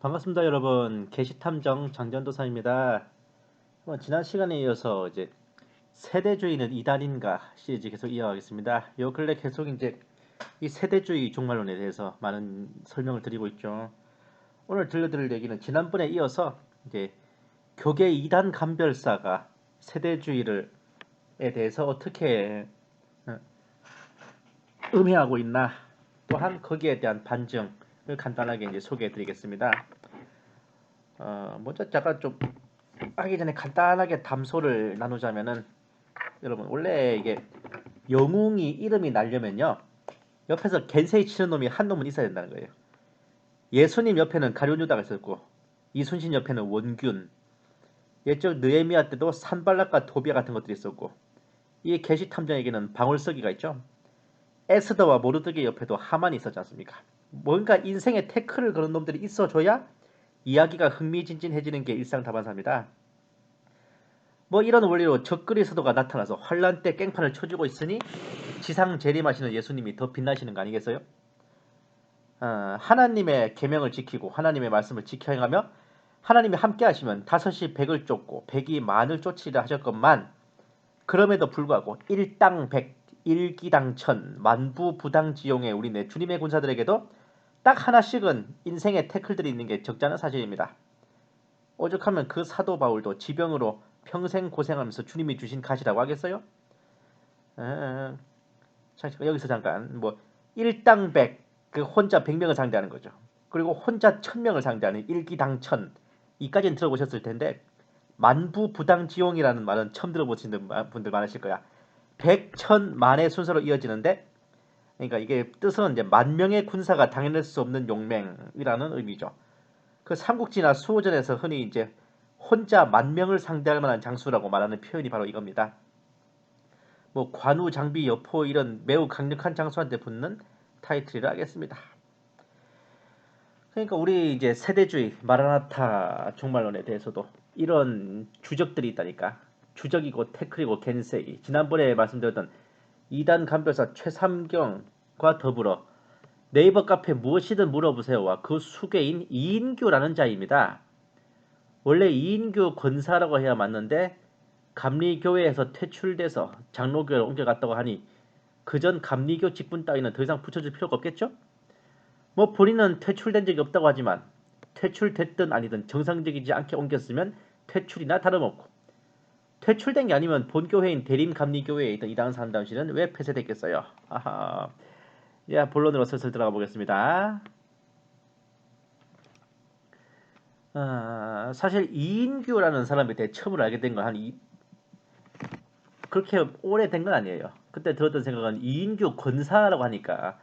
반갑습니다, 여러분. 게시탐정 장전도사입니다. 지난 시간에 이어서 이제 세대주의는 이단인가 시리즈 계속 이어가겠습니다. 요 근래 계속 이제 이 세대주의 종말론에 대해서 많은 설명을 드리고 있죠. 오늘 들려드릴 얘기는 지난번에 이어서 이제 교계 이단 감별사가 세대주의를에 대해서 어떻게 어, 음해하고 있나, 또한 거기에 대한 반증을 간단하게 이제 소개해드리겠습니다. 먼저 잠깐 좀 하기 전에 간단하게 담소를 나누자면은, 여러분 원래 이게 영웅이 이름이 나려면요 옆에서 겐세이 치는 놈이 한 놈은 있어야 된다는 거예요. 예수님 옆에는 가룟유다가 있었고, 이순신 옆에는 원균, 옛적 느헤미야 때도 산발락과 도비아 같은 것들이 있었고, 이 계시 탐정에게는 방울서기가 있죠. 에스더와 모르드게 옆에도 하만이 있었지 않습니까? 뭔가 인생에 태클을 거는 놈들이 있어줘야 이야기가 흥미진진해지는 게 일상다반사입니다. 뭐 이런 원리로 적그리스도가 나타나서 환란 때 깽판을 쳐주고 있으니 지상 재림하시는 예수님이 더 빛나시는 거 아니겠어요? 하나님의 계명을 지키고 하나님의 말씀을 지켜 행하며 하나님이 함께 하시면 다섯이 백을 쫓고 백이 만을 쫓으리라 하셨건만, 그럼에도 불구하고 일당백 일기당천 만부부당지용의 우리 내 주님의 군사들에게도 딱 하나씩은 인생의 태클들이 있는 게 적지 않은 사실입니다. 오죽하면 그 사도 바울도 지병으로 평생 고생하면서 주님이 주신 가시라고 하겠어요? 여기서 잠깐 뭐 일당백, 그 혼자 100명을 상대하는 거죠. 그리고 혼자 1000명을 상대하는 일기당천, 이까지는 들어보셨을 텐데 만부부당지용이라는 말은 처음 들어보시는 분들 많으실 거야. 100, 1000, 만의 순서로 이어지는데, 그러니까 이게 뜻은 이제 만명의 군사가 당해낼 수 없는 용맹이라는 의미죠. 그 삼국지나 수호전에서 흔히 이제 혼자 만명을 상대할 만한 장수라고 말하는 표현이 바로 이겁니다. 뭐 관우, 장비, 여포 이런 매우 강력한 장수한테 붙는 타이틀이라 하겠습니다. 그러니까 우리 이제 세대주의 마라나타 종말론에 대해서도 이런 주적들이 있다니까. 주적이고 태클이고 겐세이. 지난번에 말씀드렸던 이단 감별사 최삼경과 더불어 네이버 카페 무엇이든 물어보세요와 그 수괴인 이인규라는 자입니다. 원래 이인규 권사라고 해야 맞는데 감리교회에서 퇴출돼서 장로교회로 옮겨갔다고 하니 그전 감리교 직분 따위는 더 이상 붙여줄 필요가 없겠죠? 뭐 본인은 퇴출된 적이 없다고 하지만 퇴출됐든 아니든 정상적이지 않게 옮겼으면 퇴출이나 다름없고, 퇴출된 게 아니면 본교회인 대림감리교회에 있던 이당은 사람당시는 왜 폐쇄됐겠어요? 아하. 이제 본론으로 슬슬 들어가 보겠습니다. 사실 이인규라는 사람에 대해 처음으로 알게 된 건 그렇게 오래된 건 아니에요. 그때 들었던 생각은 이인규 권사라고 하니까,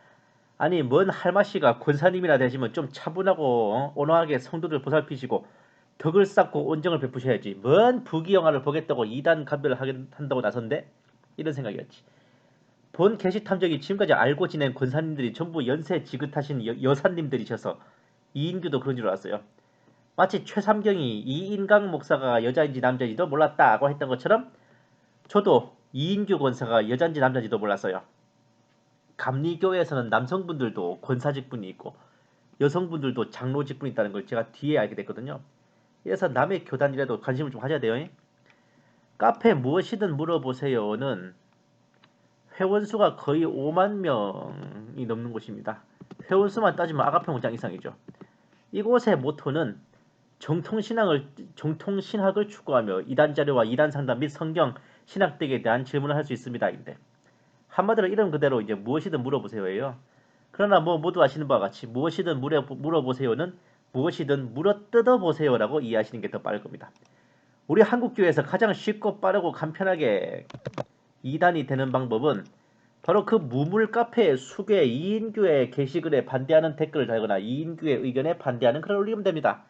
아니 뭔 할마씨가 권사님이나 되시면 좀 차분하고 온화하게 성도들 보살피시고 덕을 쌓고 온정을 베푸셔야지, 뭔 부귀영화를 보겠다고 이단 감별을 한다고 나선데, 이런 생각이었지. 본 게시 탐정이 지금까지 알고 지낸 권사님들이 전부 연세 지긋하신 여사님들이셔서 이인규도 그런 줄 알았어요. 마치 최삼경이 이인강 목사가 여자인지 남자인지도 몰랐다고 했던 것처럼 저도 이인규 권사가 여자인지 남자인지도 몰랐어요. 감리교회에서는 남성분들도 권사 직분이 있고 여성분들도 장로 직분이 있다는 걸 제가 뒤에 알게 됐거든요. 그래서 남의 교단이라도 관심을 좀 가져야 돼요. 카페 무엇이든 물어보세요는 회원수가 거의 5만 명이 넘는 곳입니다. 회원수만 따지면 아가평 원장 이상이죠. 이곳의 모토는 정통신학을 추구하며 이단 자료와 이단 상담 및 성경 신학 등에 대한 질문을 할 수 있습니다. 인데 한마디로 이름 그대로 이제 무엇이든 물어보세요예요. 그러나 뭐 모두 아시는 바와 같이 무엇이든 물어보세요는 무엇이든 물어뜯어보세요라고 이해하시는 게 더 빠를 겁니다. 우리 한국교회에서 가장 쉽고 빠르고 간편하게 이단이 되는 방법은 바로 그 무물 카페 수괴 이인규의 게시글에 반대하는 댓글을 달거나 이인규의 의견에 반대하는 글을 올리면 됩니다.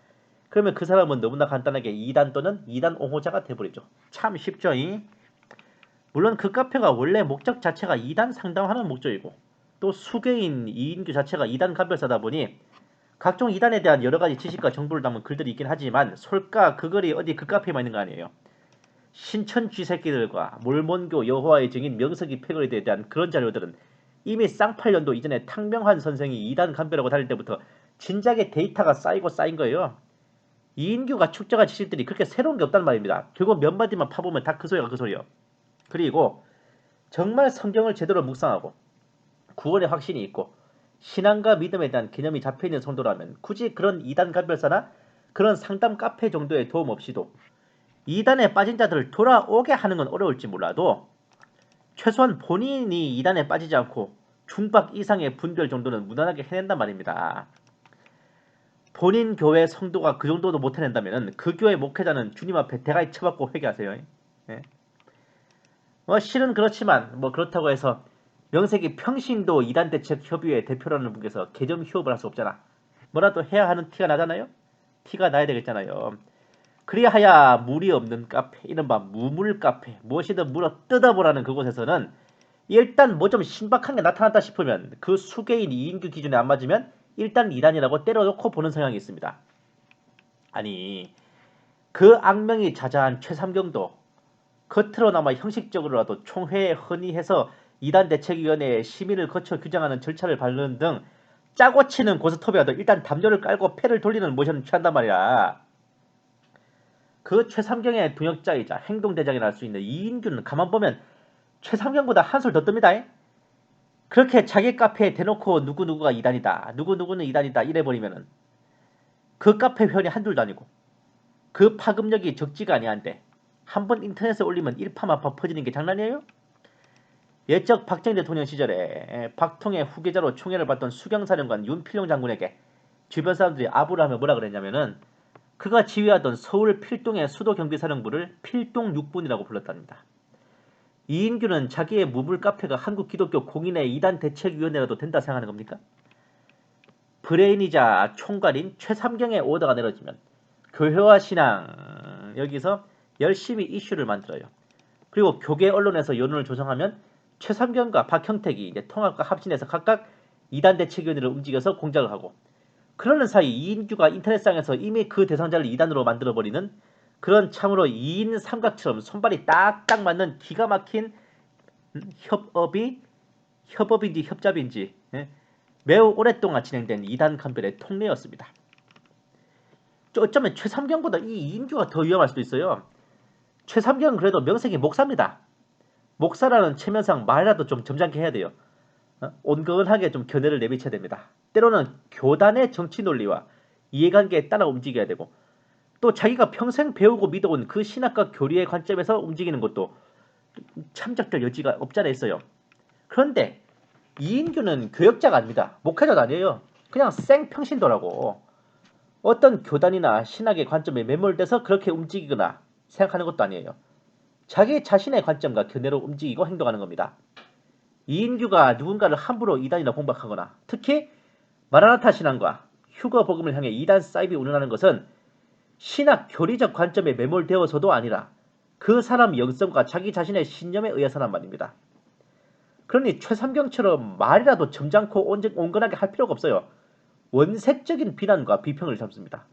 그러면 그 사람은 너무나 간단하게 이단 또는 이단 옹호자가 돼버리죠. 참 쉽죠. 물론 그 카페가 원래 목적 자체가 이단 상담하는 목적이고, 또 수괴인 이인규 자체가 이단 감별사다 보니 각종 이단에 대한 여러가지 지식과 정보를 담은 글들이 있긴 하지만 솔까 그 글이 어디 그 카페에만 있는 거 아니에요. 신천 쥐새끼들과 몰몬교 여호와의 증인 명석이 패거리에 대한 그런 자료들은 이미 쌍팔년도 이전에 탕명한 선생이 이단 감별하고 다닐 때부터 진작에 데이터가 쌓이고 쌓인 거예요. 이인규가 축적한 지식들이 그렇게 새로운 게 없단 말입니다. 결국 몇 마디만 파보면 다 그 소리가 그 소리예요. 그리고 정말 성경을 제대로 묵상하고 구원의 확신이 있고 신앙과 믿음에 대한 개념이 잡혀있는 성도라면 굳이 그런 이단 간별사나 그런 상담 카페 정도의 도움 없이도 이단에 빠진 자들을 돌아오게 하는 건 어려울지 몰라도 최소한 본인이 이단에 빠지지 않고 중박 이상의 분별 정도는 무난하게 해낸단 말입니다. 본인 교회 성도가 그 정도도 못 해낸다면 그 교회 목회자는 주님 앞에 대가리 쳐박고 회개하세요. 예. 실은 그렇지만 그렇다고 해서 명색이 평신도 이단대책협의회 대표라는 분께서 개점 휴업을 할 수 없잖아. 뭐라도 해야 하는 티가 나잖아요. 티가 나야 되겠잖아요. 그리하야 물이 없는 카페, 이른바 무물 카페, 무엇이든 물어 뜯어보라는 그곳에서는 일단 뭐 좀 신박한 게 나타났다 싶으면 그 수개인 이인규 기준에 안 맞으면 일단 이단이라고 때려놓고 보는 성향이 있습니다. 아니 그 악명이 자자한 최삼경도 겉으로나마 형식적으로라도 총회에 헌의해서 이단대책위원회에 심의를 거쳐 규정하는 절차를 밟는 등 짜고 치는 고스톱이라도 일단 담요를 깔고 패를 돌리는 모션을 취한단 말이야. 그 최삼경의 동역자이자 행동대장이라 할 수 있는 이인규는 가만 보면 최삼경보다 한술 더 뜹니다. 그렇게 자기 카페에 대놓고 누구누구가 이단이다, 누구누구는 이단이다 이래버리면은 그 카페 회원이 한둘도 아니고 그 파급력이 적지가 아니한데 한번 인터넷에 올리면 일파만파 퍼지는 게 장난이에요? 예적 박정희 대통령 시절에 박통의 후계자로 총애를 받던 수경사령관 윤필용 장군에게 주변 사람들이 아부를 하며 뭐라 그랬냐면은 그가 지휘하던 서울 필동의 수도경비사령부를 필동육군이라고 불렀답니다. 이인규는 자기의 무물 카페가 한국기독교 공인의 이단대책위원회라도 된다 생각하는 겁니까? 브레인이자 총괄인 최삼경의 오더가 내려지면 교회와 신앙 여기서 열심히 이슈를 만들어요. 그리고 교계 언론에서 여론을 조성하면 최삼경과 박형택이 이제 통합과 합신해서 각각 이단대책위원회를 움직여서 공작을 하고 그러는 사이 이인규가 인터넷상에서 이미 그 대상자를 이단으로 만들어버리는 그런 참으로 2인 삼각처럼 손발이 딱딱 맞는 기가 막힌 협업인지 협잡인지 매우 오랫동안 진행된 이단 간별의 통례였습니다. 어쩌면 최삼경보다 이 이인규가 더 위험할 수도 있어요. 최삼경은 그래도 명색이 목사입니다. 목사라는 체면상 말이라도 좀 점잖게 해야 돼요. 온건하게 좀 견해를 내비쳐야 됩니다. 때로는 교단의 정치 논리와 이해관계에 따라 움직여야 되고 또 자기가 평생 배우고 믿어온 그 신학과 교리의 관점에서 움직이는 것도 참작될 여지가 없잖아 있어요. 그런데 이인규는 교역자가 아닙니다. 목회자도 아니에요. 그냥 생평신도라고. 어떤 교단이나 신학의 관점에 매몰돼서 그렇게 움직이거나 생각하는 것도 아니에요. 자기 자신의 관점과 견해로 움직이고 행동하는 겁니다. 이인규가 누군가를 함부로 이단이라 공박하거나 특히 마라나타 신앙과 휴거 복음을 향해 이단 사이비 운운하는 것은 신학 교리적 관점에 매몰되어서도 아니라 그 사람 영성과 자기 자신의 신념에 의해서란 말입니다. 그러니 최삼경처럼 말이라도 점잖고 온건하게 할 필요가 없어요. 원색적인 비난과 비평을 잡습니다.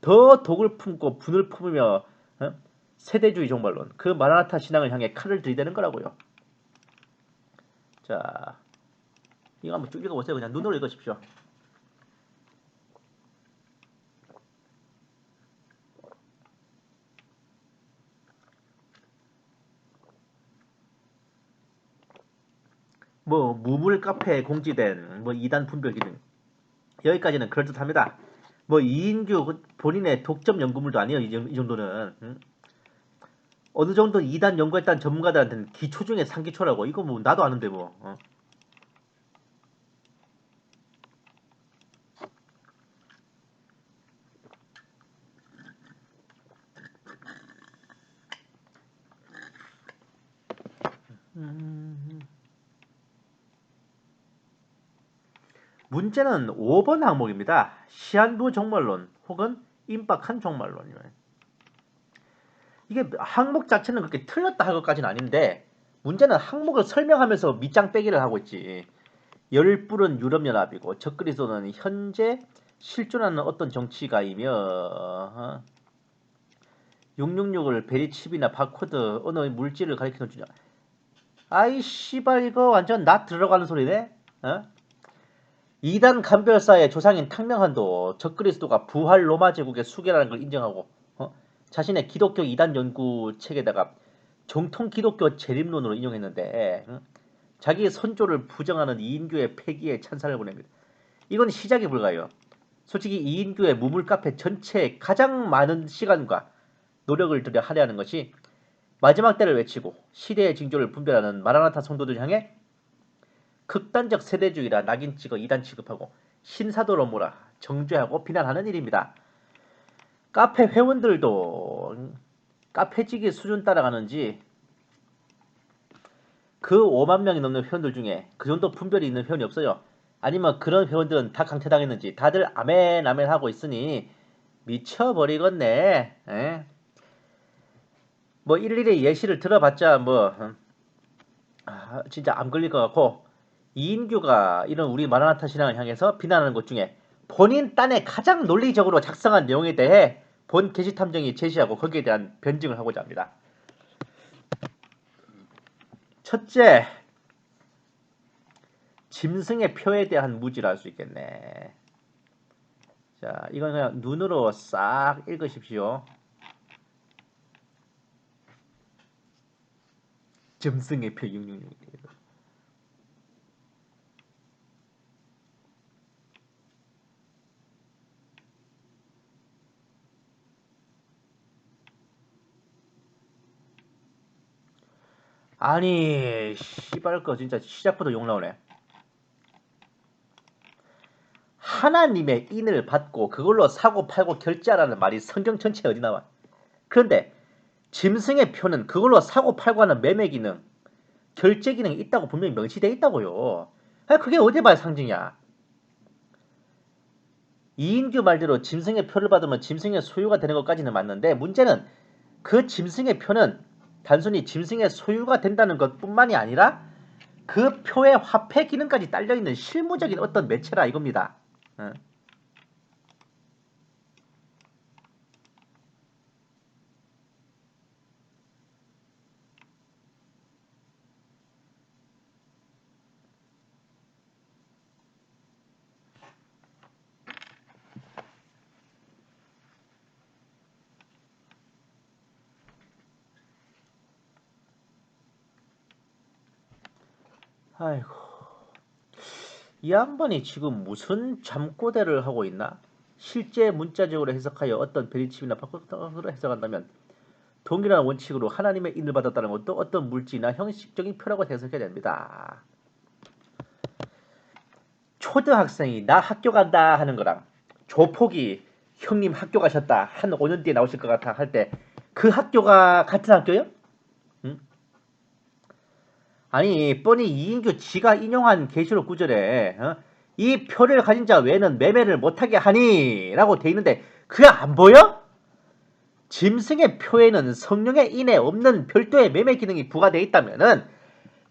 더 독을 품고 분을 품으며 세대주의 종말론 그 마라나타 신앙을 향해 칼을 들이대는 거라고요. 자, 이거 한번 쭉 읽어보세요. 그냥 눈으로 읽으십시오. 무물 카페에 공지된 2단 분별 기능 여기까지는 그럴듯합니다. 이인규 본인의 독점 연구물도 아니에요. 이 정도는 어느 정도 2단 연구했다는 전문가들한테는 기초 중에 상기초라고. 이거 나도 아는데 문제는 5번 항목입니다. 시한부 종말론 혹은 임박한 종말론이에요. 이게 항목 자체는 그렇게 틀렸다 할 것까지는 아닌데 문제는 항목을 설명하면서 밑장 빼기를 하고 있지. 열불은 유럽연합이고 적그리스도는 현재 실존하는 어떤 정치가이며 666을 베리칩이나 바코드 어느 물질을 가리키는 주냐. 아이 씨발 이거 완전 나 들어가는 소리네. 이단 간별사의 조상인 탕명한도 적그리스도가 부활 로마 제국의 수계라는 걸 인정하고 자신의 기독교 이단 연구 책에다가 정통 기독교 재림론으로 인용했는데 자기의 선조를 부정하는 이인교의 폐기에 찬사를 보냅니다. 이건 시작에 불과해요. 솔직히 이인교의 무물 카페 전체에 가장 많은 시간과 노력을 들여 할애하는 것이 마지막 때를 외치고 시대의 징조를 분별하는 마라나타 성도들 향해 극단적 세대주의라 낙인 찍어 이단 취급하고 신사도로 몰아 정죄하고 비난하는 일입니다. 카페 회원들도 카페지기 수준 따라가는지 그 5만 명이 넘는 회원들 중에 그 정도 분별이 있는 회원이 없어요. 아니면 그런 회원들은 다 강퇴당했는지 다들 아멘 아멘 하고 있으니 미쳐버리겠네. 에? 뭐 일일이 예시를 들어봤자 뭐 진짜 암 걸릴 것 같고 이인규가 이런 우리 마라나타 신앙을 향해서 비난하는 것 중에 본인 딴에 가장 논리적으로 작성한 내용에 대해 본 게시탐정이 제시하고 거기에 대한 변증을 하고자 합니다. 첫째, 짐승의 표에 대한 무지를 알 수 있겠네. 자, 이건 그냥 눈으로 싹 읽으십시오. 짐승의 표 666. 아니, 씨발 거 진짜 시작부터 욕 나오네. 하나님의 인을 받고 그걸로 사고 팔고 결제하라는 말이 성경 전체에 어디 나와? 그런데 짐승의 표는 그걸로 사고 팔고 하는 매매 기능, 결제 기능이 있다고 분명히 명시되어 있다고요. 그게 어디 봐야 상징이야? 이인규 말대로 짐승의 표를 받으면 짐승의 소유가 되는 것까지는 맞는데 문제는 그 짐승의 표는 단순히 짐승의 소유가 된다는 것뿐만이 아니라 그 표의 화폐 기능까지 딸려있는 실무적인 어떤 매체라 이겁니다. 아이고, 이 양반이 지금 무슨 잠꼬대를 하고 있나? 실제 문자적으로 해석하여 어떤 베리칩이나 바꿔서 해석한다면 동일한 원칙으로 하나님의 인을 받았다는 것도 어떤 물질이나 형식적인 표라고 해석해야 됩니다. 초등학생이 나 학교 간다 하는 거랑 조폭이 형님 학교 가셨다 한 5년 뒤에 나오실 것 같아 할 때 그 학교가 같은 학교요? 응? 아니 뻔히 이인규 지가 인용한 계시록 구절에 이 표를 가진 자 외에는 매매를 못하게 하니 라고 돼 있는데 그게 안 보여? 짐승의 표에는 성령의 인에 없는 별도의 매매 기능이 부과되어 있다면은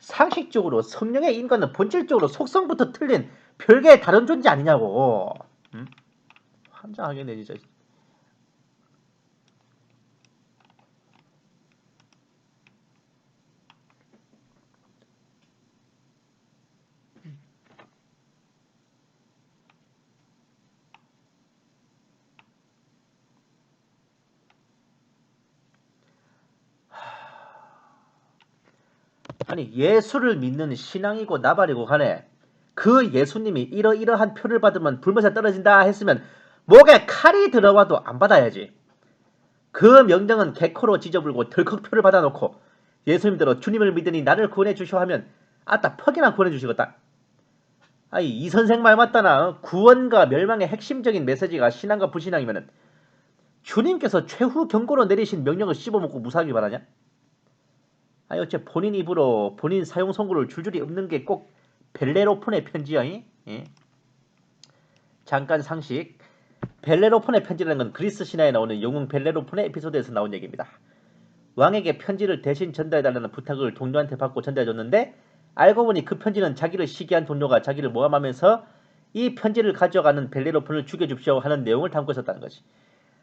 상식적으로 성령의 인과는 본질적으로 속성부터 틀린 별개의 다른 존재 아니냐고. 응? 환장하겠네 진짜. 아니 예수를 믿는 신앙이고 나발이고 간에 그 예수님이 이러이러한 표를 받으면 불못에 떨어진다 했으면 목에 칼이 들어와도 안 받아야지. 그 명령은 개코로 지저불고 덜컥 표를 받아놓고 예수님대로 주님을 믿으니 나를 구원해 주시오 하면 아따 퍽이나 구원해 주시겠다. 아니 이 선생 말 맞다나 구원과 멸망의 핵심적인 메시지가 신앙과 불신앙이면은 주님께서 최후 경고로 내리신 명령을 씹어먹고 무사하길 바라냐? 아니 어째 본인 입으로 본인 사용 선고를 줄줄이 읊는 게 꼭 벨레로폰의 편지야? 예? 잠깐 상식. 벨레로폰의 편지라는 건 그리스 신화에 나오는 영웅 벨레로폰의 에피소드에서 나온 얘기입니다. 왕에게 편지를 대신 전달해달라는 부탁을 동료한테 받고 전달해줬는데 알고 보니 그 편지는 자기를 시기한 동료가 자기를 모함하면서 이 편지를 가져가는 벨레로폰을 죽여줍시오 하는 내용을 담고 있었다는 거지.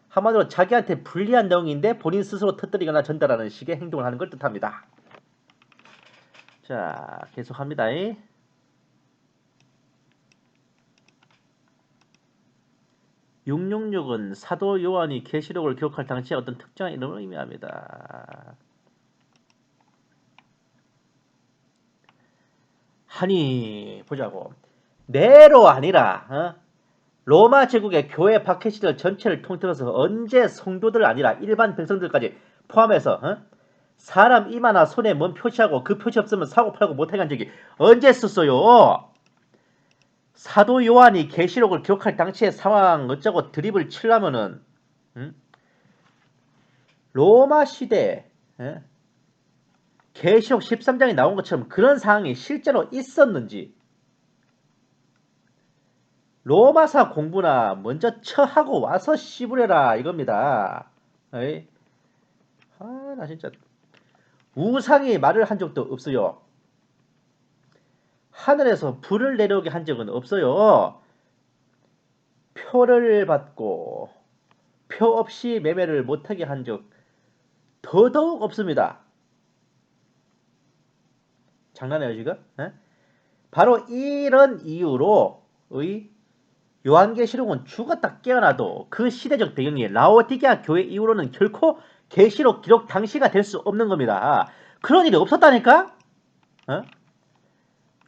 한마디로 자기한테 불리한 내용인데 본인 스스로 터뜨리거나 전달하는 식의 행동을 하는 걸 뜻합니다. 자, 계속합니다. 666은 사도 요한이 계시록을 기록할 당시에 어떤 특정한 이름을 의미합니다. 하니 보자고. 네로 아니라 로마 제국의 교회 박해 시절 전체를 통틀어서 언제 성도들 아니라 일반 백성들까지 포함해서 사람 이마나 손에 뭔 표시하고 그 표시 없으면 사고 팔고 못하게 한 적이 언제 있었어요? 사도 요한이 계시록을 기록할 당시의 상황 어쩌고 드립을 치려면은 로마 시대에 계시록 13장이 나온 것처럼 그런 상황이 실제로 있었는지 로마사 공부나 먼저 처하고 와서 씨부려라 이겁니다. 에이? 나 진짜 우상이 말을 한 적도 없어요. 하늘에서 불을 내려오게 한 적은 없어요. 표를 받고 표 없이 매매를 못하게 한 적 더더욱 없습니다. 장난해요 지금? 바로 이런 이유로 요한계시록은 죽었다 깨어나도 그 시대적 배경이 라오디게아 교회 이후로는 결코 계시록 기록 당시가 될 수 없는 겁니다. 그런 일이 없었다니까?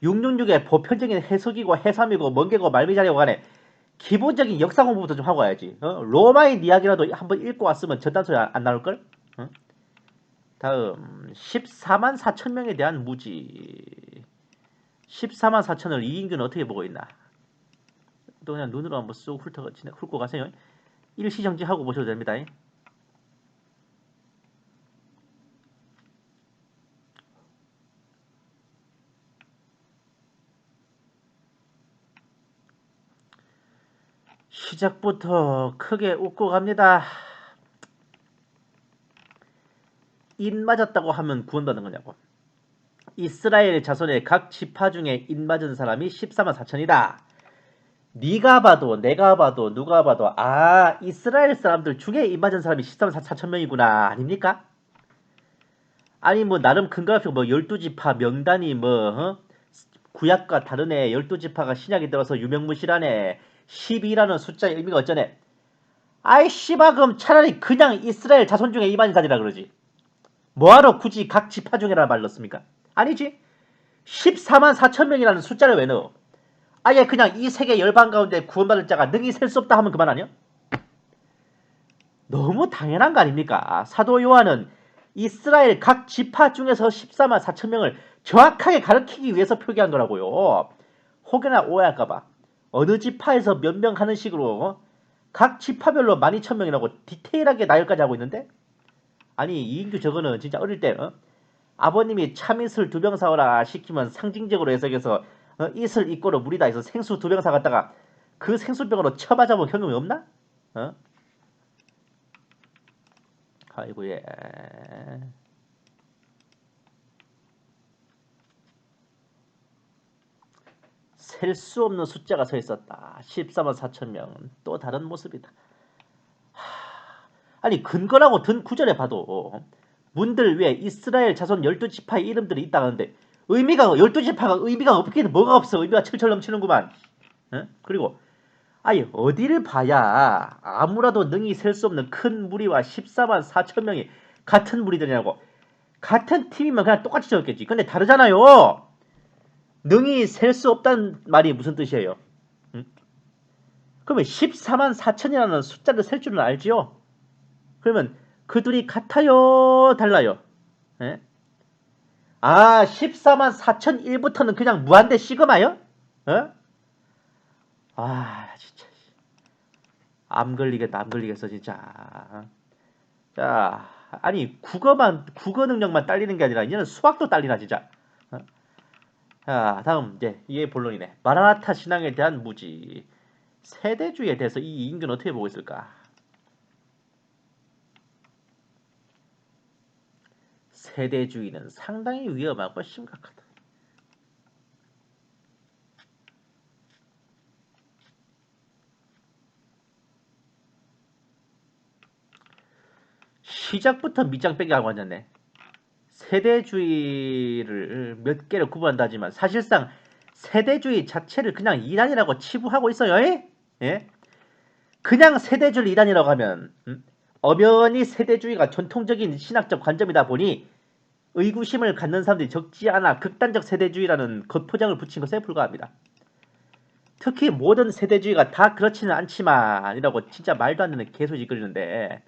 666의 보편적인 해석이고 해삼이고 멍게고 말미잘이고 간에 기본적인 역사 공부부터 좀 하고 와야지. 로마인 이야기라도 한번 읽고 왔으면 저딴 소리 안 나올걸? 다음 14만 4천 명에 대한 무지. 14만 4천을 이인규는 어떻게 보고 있나? 또 그냥 눈으로 한번 쑥 훑고 가세요. 일시정지하고 보셔도 됩니다. 시작부터 크게 웃고 갑니다. 인 맞았다고 하면 구원받는 거냐고. 이스라엘 자손의 각 지파 중에 인 맞은 사람이 14만 4천이다. 네가 봐도 내가 봐도 누가 봐도 이스라엘 사람들 중에 인 맞은 사람이 14만 4천 명이구나 아닙니까? 아니 뭐 나름 근거가 뭐 12지파 명단이 구약과 다른 애 12지파가 신약이 들어서 유명무실하네. 12라는 숫자의 의미가 어쩌네. 아이 씨바 그럼 차라리 그냥 이스라엘 자손 중에 인 맞은 자리라 그러지. 뭐하러 굳이 각 지파 중에라는 말을 넣습니까? 아니지. 14만 4천 명이라는 숫자를 왜 넣어? 아예 그냥 이 세계 열방 가운데 구원받을 자가 능히 셀 수 없다 하면 그만 아니야? 너무 당연한 거 아닙니까? 사도 요한은 이스라엘 각 지파 중에서 14만 4천 명을 정확하게 가르치기 위해서 표기한 거라고요. 혹여나 오해할까봐 어느 지파에서 몇 명 하는 식으로 각 지파별로 12,000명이라고 디테일하게 나열까지 하고 있는데 아니 이인규 저거는 진짜 어릴 때 아버님이 참이슬 2병 사오라 시키면 상징적으로 해석해서 이슬 이꼬로 물이다 해서 생수 2병 사갔다가 그 생수병으로 쳐맞아본 경험이 없나? 아이고 예. 셀 수 없는 숫자가 서 있었다. 14만 4천 명. 또 다른 모습이다. 아니 근거라고 든 구절에 봐도 문들 위에 이스라엘 자손 12지파의 이름들이 있다는데 의미가 12지파가 의미가 없긴 뭐가 없어. 의미가 철철 넘치는구만. 그리고 아니 어디를 봐야 아무라도 능히 셀 수 없는 큰 무리와 14만 4천 명이 같은 무리들이냐고. 같은 팀이면 그냥 똑같이 적었겠지. 근데 다르잖아요. 능히 셀 수 없다는 말이 무슨 뜻이에요? 그러면 14만 4천이라는 숫자를 셀 줄은 알지요? 그러면 그 둘이 같아요? 달라요? 14만 4천 1부터는 그냥 무한대 시그마요? 진짜. 암 걸리겠다, 암 걸리겠어, 진짜. 자, 아니, 국어 능력만 딸리는 게 아니라, 이제는 수학도 딸리나, 진짜. 자, 다음, 이제, 이게 본론이네. 마라나타 신앙에 대한 무지. 세대주의에 대해서 이 이인규는 어떻게 보고 있을까? 세대주의는 상당히 위험하고 심각하다. 시작부터 밑장 빼기 하고 앉았네. 세대주의를 몇 개를 구분한다지만 사실상 세대주의 자체를 그냥 이단이라고 치부하고 있어요. 예? 그냥 세대주의 이단이라고 하면 엄연히 세대주의가 전통적인 신학적 관점이다 보니 의구심을 갖는 사람들이 적지 않아 극단적 세대주의라는 겉포장을 붙인 것에 불과합니다. 특히 모든 세대주의가 다 그렇지는 않지만 이라고 진짜 말도 안 되는 개소리 끓이는데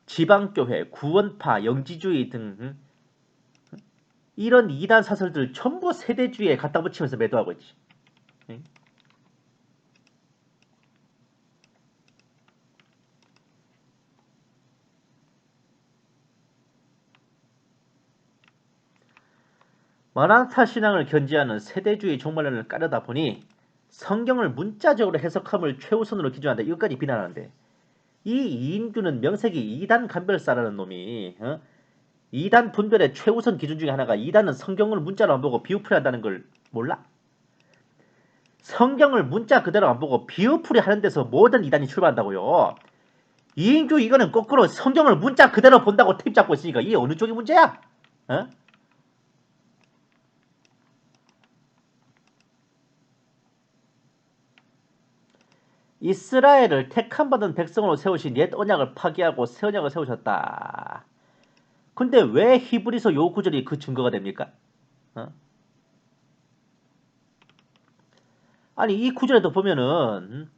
지방교회, 구원파, 영지주의 등 이런 이단 사설들 전부 세대주의에 갖다 붙이면서 매도하고 있지. 마라나타 신앙을 견지하는 세대주의 종말론을 까려다 보니 성경을 문자적으로 해석함을 최우선으로 기준한다. 이것까지 비난하는데 이 이인규는 명색이 이단 간별사라는 놈이 이단 분별의 최우선 기준 중에 하나가 이단은 성경을 문자로 안 보고 비유풀이 한다는 걸 몰라? 성경을 문자 그대로 안 보고 비유풀이 하는 데서 모든 이단이 출발한다고요. 이인규 이거는 거꾸로 성경을 문자 그대로 본다고 탭 잡고 있으니까 이게 어느 쪽이 문제야? 이스라엘을 택함받은 백성으로 세우신 옛 언약을 파기하고 새 언약을 세우셨다. 근데 왜 히브리서 요 구절이 그 증거가 됩니까? 아니 이 구절에도 보면은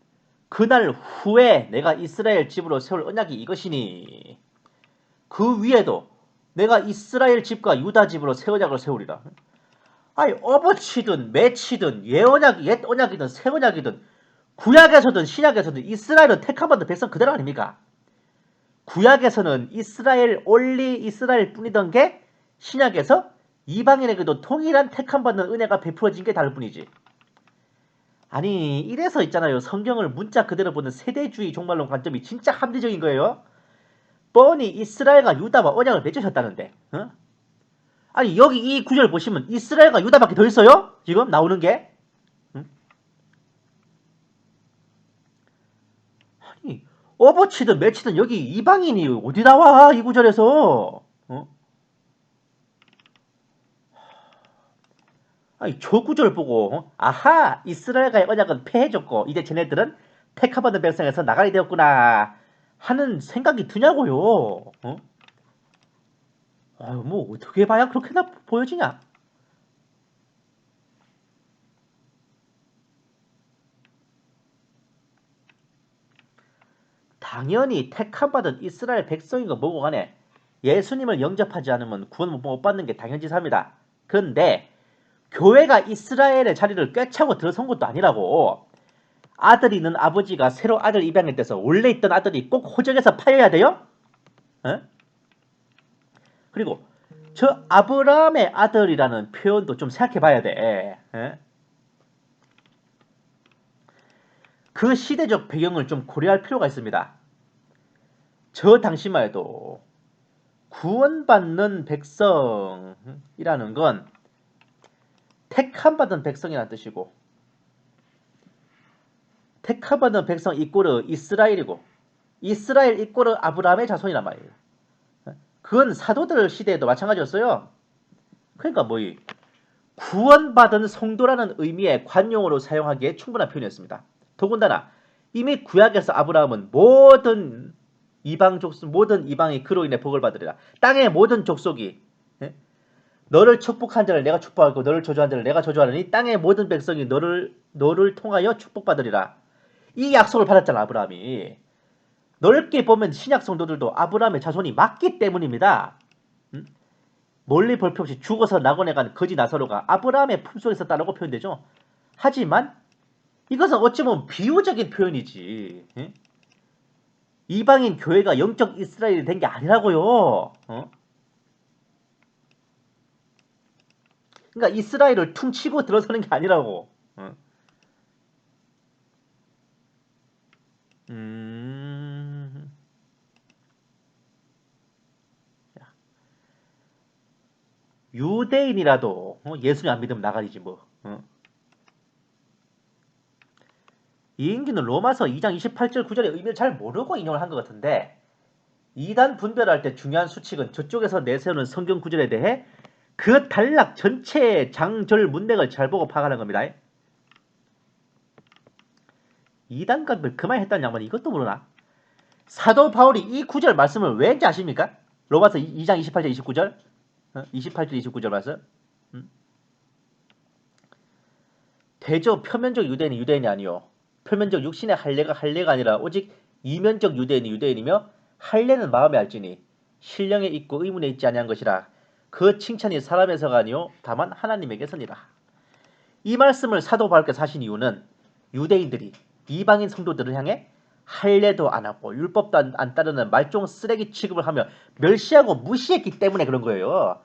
그날 후에 내가 이스라엘 집으로 세울 언약이 이것이니 그 위에도 내가 이스라엘 집과 유다 집으로 새 언약을 세우리라. 아니 어버치든 매치든 옛 언약이든 새 언약이든 구약에서든 신약에서든 이스라엘은 택함받은 백성 그대로 아닙니까? 구약에서는 이스라엘 올리 이스라엘 뿐이던 게 신약에서 이방인에게도 동일한 택함받는 은혜가 베풀어진 게 다를 뿐이지. 아니 이래서 있잖아요. 성경을 문자 그대로 보는 세대주의 종말론 관점이 진짜 합리적인 거예요. 뻔히 이스라엘과 유다와 언약을 맺으셨다는데 아니 여기 이 구절 보시면 이스라엘과 유다밖에 더 있어요? 지금 나오는 게? 아니 어버치든 매치든 여기 이방인이 어디 나와 이 구절에서? 아니 저 구절 보고 아하 이스라엘과의 언약은 폐해졌고 이제 쟤네들은 택함받은 백성에서 나가게 되었구나 하는 생각이 드냐고요. 아유 뭐 어떻게 봐야 그렇게나 보여지냐? 당연히 택함받은 이스라엘 백성인 거 뭐고 간에 예수님을 영접하지 않으면 구원 못 받는 게 당연지사입니다. 그런데 교회가 이스라엘의 자리를 꿰차고 들어선 것도 아니라고. 아들이 있는 아버지가 새로 아들 입양했대서 원래 있던 아들이 꼭 호적에서 파여야 돼요? 그리고 저 아브라함의 아들이라는 표현도 좀 생각해 봐야 돼. 그 시대적 배경을 좀 고려할 필요가 있습니다. 저 당시만 해도 구원받는 백성이라는 건 택함받은 백성이라는 뜻이고 택함받은 백성 이꼬르 이스라엘이고 이스라엘 이꼬르 아브라함의 자손이란 말이에요. 그건 사도들 시대에도 마찬가지였어요. 그러니까 뭐이 구원받은 성도라는 의미의 관용어로 사용하기에 충분한 표현이었습니다. 더군다나 이미 구약에서 아브라함은 모든 이방이 그로 인해 복을 받으리라. 땅의 모든 족속이 너를 축복한 자를 내가 축복하고 너를 저주한 자를 내가 저주하느니 땅의 모든 백성이 너를 통하여 축복받으리라. 이 약속을 받았잖아 아브라함이. 넓게 보면 신약 성도들도 아브라함의 자손이 맞기 때문입니다. 멀리 볼 필요 없이 죽어서 낙원에 간 거지 나사로가 아브라함의 품속에 있었다라고 표현되죠. 하지만 이것은 어찌 보면 비유적인 표현이지. 이방인 교회가 영적 이스라엘이 된 게 아니라고요. 그러니까 이스라엘을 퉁치고 들어서는 게 아니라고. 유대인이라도 예수님 안 믿으면 나가리지 뭐. 이인규는 로마서 2장 28절 9절의 의미를 잘 모르고 인용을 한 것 같은데 이단 분별할 때 중요한 수칙은 저쪽에서 내세우는 성경 구절에 대해 그 단락 전체의 장절 문맥을 잘 보고 파악하는 겁니다. 이단감을 그만했다는 양반이 이것도 모르나? 사도 바울이 이 구절 말씀을 왜 했는지 아십니까? 로마서 2장 28절 29절 28절 29절 말씀. 대저 표면적 유대인이 유대인이 아니요 표면적 육신의 할례가 할례가 아니라 오직 이면적 유대인이 유대인이며 할례는 마음에 알지니 신령에 있고 의문에 있지 아니한 것이라. 그 칭찬이 사람에서가 아니요 다만 하나님에게서니라. 이 말씀을 사도 바울께서 하신 이유는 유대인들이 이방인 성도들을 향해 할례도 안 하고 율법도 안 따르는 말종 쓰레기 취급을 하며 멸시하고 무시했기 때문에 그런 거예요.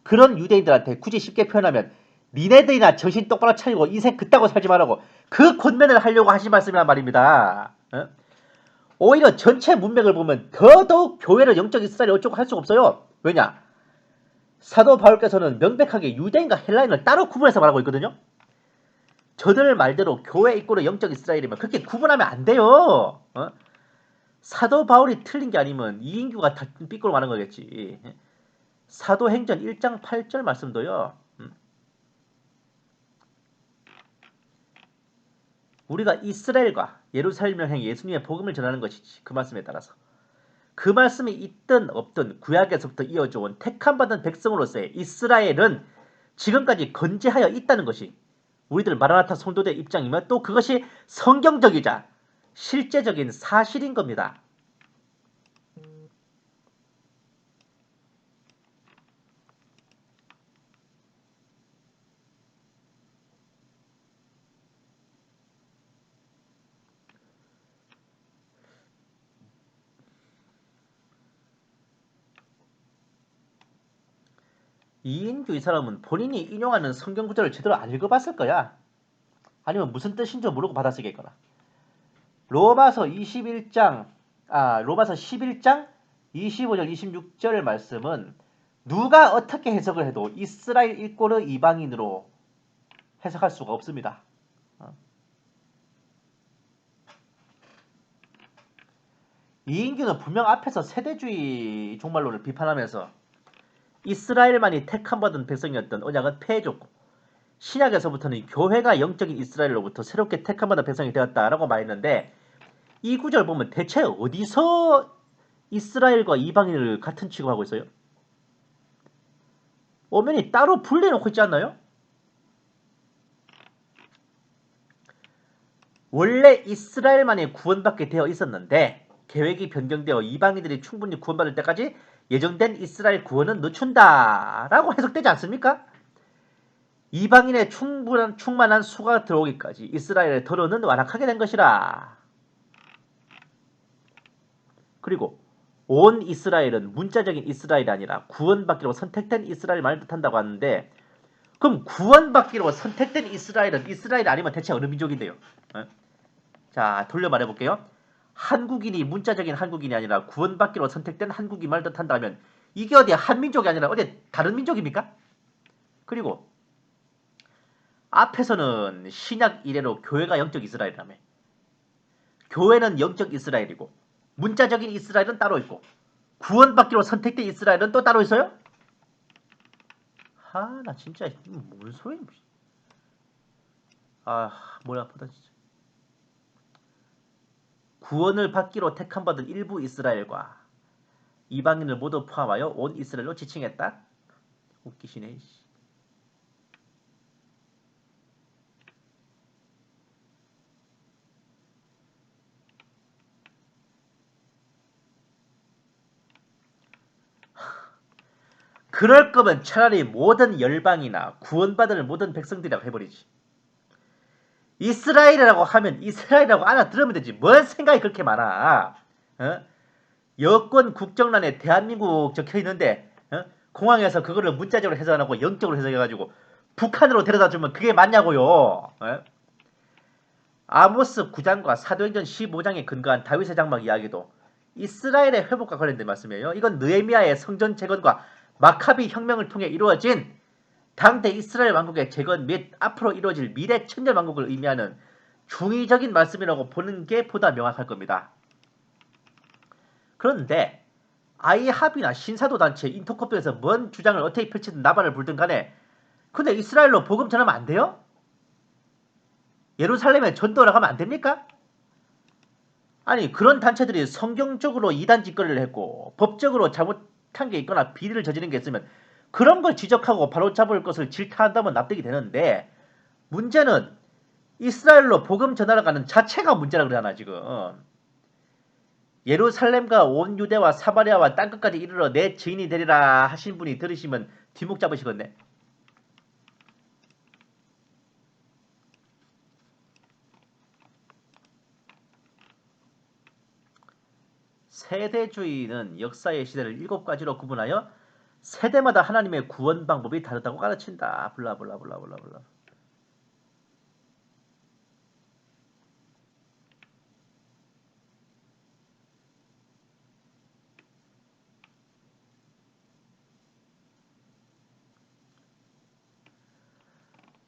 그런 유대인들한테 굳이 쉽게 표현하면 니네들이나 정신 똑바로 차리고 인생 그따고 살지 말라고 그 권면을 하려고 하신 말씀이란 말입니다. 오히려 전체 문맥을 보면 더더욱 교회를 영적 이스라엘 어쩌고 할 수가 없어요. 왜냐? 사도 바울께서는 명백하게 유대인과 헬라인을 따로 구분해서 말하고 있거든요. 저들 말대로 교회 입고로 영적 이스라엘이면 그렇게 구분하면 안 돼요. 사도 바울이 틀린 게 아니면 이인규가 다 삐꾸로 말한 거겠지. 사도행전 1장 8절 말씀도요. 우리가 이스라엘과 예루살렘을 향해 예수님의 복음을 전하는 것이지. 그 말씀에 따라서. 그 말씀이 있든 없든 구약에서부터 이어져 온 택함받은 백성으로서의 이스라엘은 지금까지 건재하여 있다는 것이 우리들 마라나타 성도들의 입장이며 또 그것이 성경적이자 실제적인 사실인 겁니다. 이인규 이 사람은 본인이 인용하는 성경 구절을 제대로 안 읽어봤을 거야. 아니면 무슨 뜻인 줄 모르고 받아쓰겠거나. 로마서 11장 25절 26절 말씀은 누가 어떻게 해석을 해도 이스라엘 일꼬르 이방인으로 해석할 수가 없습니다. 이인규는 분명 앞에서 세대주의 종말론을 비판하면서 이스라엘만이 택함받은 백성이었던 언약은 폐해졌고 신약에서부터는 교회가 영적인 이스라엘로부터 새롭게 택함받은 백성이 되었다라고 말했는데 이 구절 보면 대체 어디서 이스라엘과 이방인을 같은 취급하고 있어요? 엄연히 따로 분리해놓고 있지 않나요? 원래 이스라엘만이 구원받게 되어 있었는데 계획이 변경되어 이방인들이 충분히 구원받을 때까지 예정된 이스라엘 구원은 늦춘다 라고 해석되지 않습니까? 이방인의 충만한 수가 들어오기까지 이스라엘의 더러는 완악하게 된 것이라. 그리고 온 이스라엘은 문자적인 이스라엘이 아니라 구원받기로 선택된 이스라엘만을 뜻한다고 하는데 그럼 구원받기로 선택된 이스라엘은 이스라엘 아니면 대체 어느 민족인데요? 자, 돌려 말해볼게요. 한국인이 문자적인 한국인이 아니라 구원받기로 선택된 한국인만을 뜻한다면 이게 어디 한민족이 아니라 어디 다른 민족입니까? 그리고 앞에서는 신약 이래로 교회가 영적 이스라엘이라며. 교회는 영적 이스라엘이고 문자적인 이스라엘은 따로 있고 구원받기로 선택된 이스라엘은 또 따로 있어요? 나 진짜 뭔 소리야. 머리 아프다 진짜. 구원을 받기로 택함받은 일부 이스라엘과 이방인을 모두 포함하여 온 이스라엘로 지칭했다? 웃기시네. 그럴 거면 차라리 모든 열방이나 구원받을 모든 백성들이라고 해버리지. 이스라엘이라고 하면 이스라엘이라고 알아들으면 되지. 뭔 생각이 그렇게 많아. 여권 국정란에 대한민국 적혀있는데 공항에서 그거를 문자적으로 해석 안 하고 영적으로 해석해가지고 북한으로 데려다주면 그게 맞냐고요. 아모스 9장과 사도행전 15장에 근거한 다윗의 장막 이야기도 이스라엘의 회복과 관련된 말씀이에요. 이건 느헤미야의 성전 재건과 마카비 혁명을 통해 이루어진 당대 이스라엘 왕국의 재건 및 앞으로 이루어질 미래 천년 왕국을 의미하는 중의적인 말씀이라고 보는 게 보다 명확할 겁니다. 그런데 아이합이나 신사도 단체 인터커피에서 뭔 주장을 어떻게 펼치든 나발을 불든 간에 근데 이스라엘로 복음 전하면 안 돼요? 예루살렘에 전도를 가면 안 됩니까? 아니 그런 단체들이 성경적으로 이단 짓거리를 했고 법적으로 잘못한 게 있거나 비리를 저지른 게 있으면 그런 걸 지적하고 바로잡을 것을 질타한다면 납득이 되는데 문제는 이스라엘로 복음 전하러 가는 자체가 문제라 그러잖아 지금. 예루살렘과 온 유대와 사마리아와 땅끝까지 이르러 내 증인이 되리라 하신 분이 들으시면 뒷목 잡으시겠네. 세대주의는 역사의 시대를 7가지로 구분하여 세대마다 하나님의 구원 방법이 다르다고 가르친다. 블라블라블라블라블라.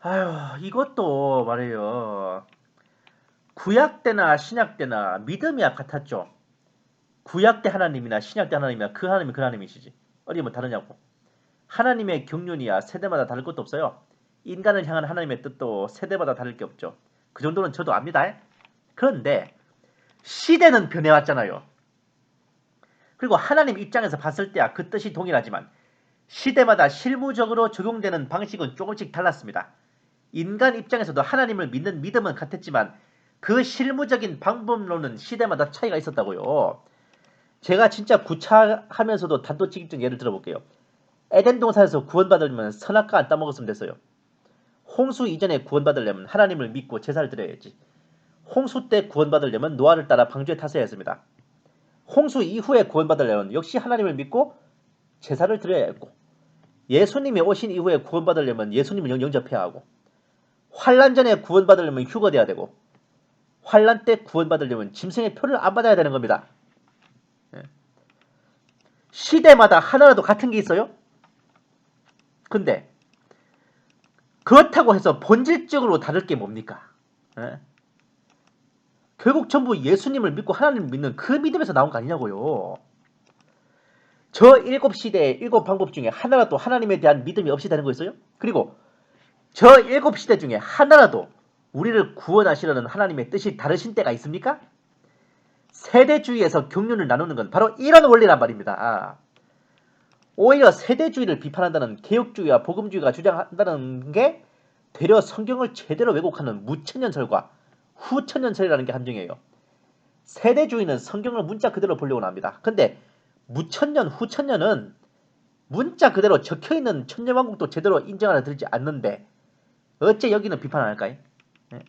아휴 이것도 말이에요. 구약 때나 신약 때나 믿음이 같았죠. 구약 때 하나님이나 신약 때 하나님이나 그 하나님이 그 하나님이시지. 어디 뭐 다르냐고. 하나님의 경륜이야 세대마다 다를 것도 없어요. 인간을 향한 하나님의 뜻도 세대마다 다를 게 없죠. 그 정도는 저도 압니다. 그런데 시대는 변해왔잖아요. 그리고 하나님 입장에서 봤을 때야 그 뜻이 동일하지만 시대마다 실무적으로 적용되는 방식은 조금씩 달랐습니다. 인간 입장에서도 하나님을 믿는 믿음은 같았지만 그 실무적인 방법론은 시대마다 차이가 있었다고요. 제가 진짜 구차하면서도 단도직입적 예를 들어볼게요. 에덴 동산에서 구원받으려면 선악과 안 따먹었으면 됐어요. 홍수 이전에 구원받으려면 하나님을 믿고 제사를 드려야지. 홍수 때 구원받으려면 노아를 따라 방주에 타서야 했습니다. 홍수 이후에 구원받으려면 역시 하나님을 믿고 제사를 드려야 했고 예수님이 오신 이후에 구원받으려면 예수님을 영접해야 하고 환란 전에 구원받으려면 휴거돼야 되고 환란 때 구원받으려면 짐승의 표를 안 받아야 되는 겁니다. 시대마다 하나라도 같은 게 있어요? 근데 그렇다고 해서 본질적으로 다를 게 뭡니까? 결국 전부 예수님을 믿고 하나님을 믿는 그 믿음에서 나온 거 아니냐고요. 저 7시대의 7방법 중에 하나라도 하나님에 대한 믿음이 없이 되는 거 있어요? 그리고 저 7시대 중에 하나라도 우리를 구원하시려는 하나님의 뜻이 다르신 때가 있습니까? 세대주의에서 경륜을 나누는 건 바로 이런 원리란 말입니다. 오히려 세대주의를 비판한다는 개혁주의와 복음주의가 주장한다는 게 되려 성경을 제대로 왜곡하는 무천년설과 후천년설이라는 게 함정이에요. 세대주의는 성경을 문자 그대로 보려고 합니다. 근데 무천년, 후천년은 문자 그대로 적혀있는 천년왕국도 제대로 인정하려 들지 않는데 어째 여기는 비판 안 할까요? 네.